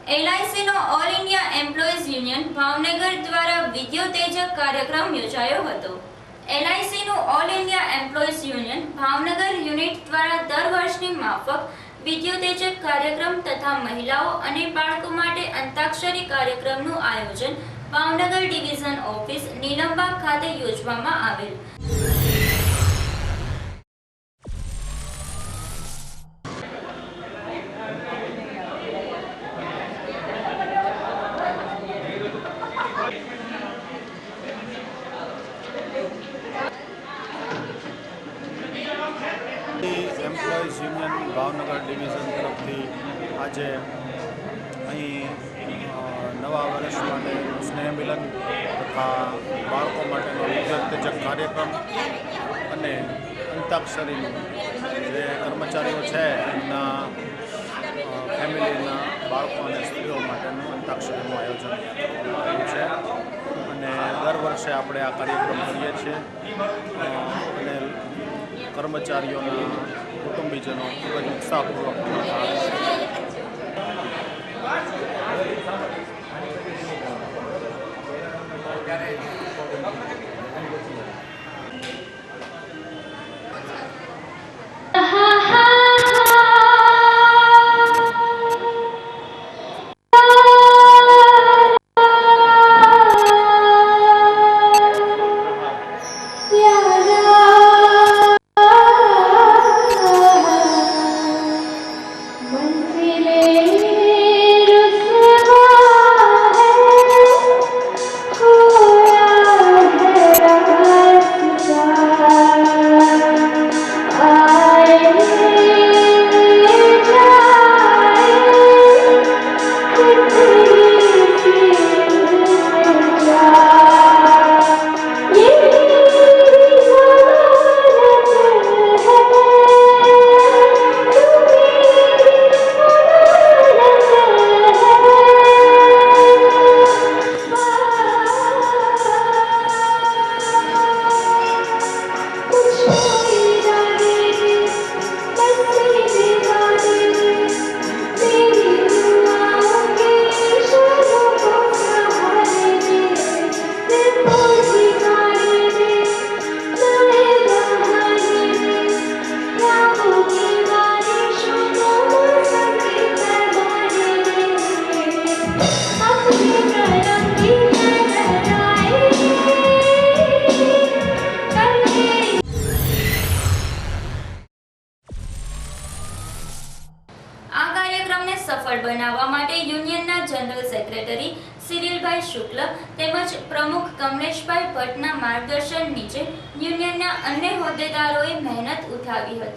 LIC નો all India employees union Bhavnagar દ્વારા વિદ્યોતેજક કાર્યક્રમ યોજાયો હતો। LIC નું all India employees union Bhavnagar unit દ્વારા દર વર્ષની માફક વિદ્યોતેજક કાર્યક્રમ તથા મહિલાઓ અને બાળકો માટે અંતાક્ષરી કાર્યક્રમનું આયોજન ભાવનગર ડિવિઝન ઓફિસ નીલમબાગ ખાતે યોજવામાં આવેલ। એમ્પ્લોઈઝ યુનિયન ભાવનગર ડિવિઝન તરફથી આજે અહીં નવા વર્ષ માટે સ્નેહ મિલન તથા બાળકો માટેનો વિદ્યોતેજક કાર્યક્રમ અને અંતાક્ષરીનું જે કર્મચારીઓ છે એમના ફેમિલીના બાળકો અને સ્ત્રીઓ માટેનું અંતાક્ષરીનું આયોજન કરવામાં આવ્યું છે અને દર વર્ષે આપણે આ કાર્યક્રમ કરીએ છીએ અને કર્મચારીઓના કુટુંબીજનો ખૂબ જ ઉત્સાહપૂર્વક આવે સફળ બનાવવા માટે યુનિયનના જનરલ સેક્રેટરી સિરિલભાઈ શુક્લ તેમજ પ્રમુખ કમલેશભાઈ ભટ્ટના માર્ગદર્શન નીચે યુનિયનના અન્ય હોદ્દેદારોએ મહેનત ઉઠાવી હતી।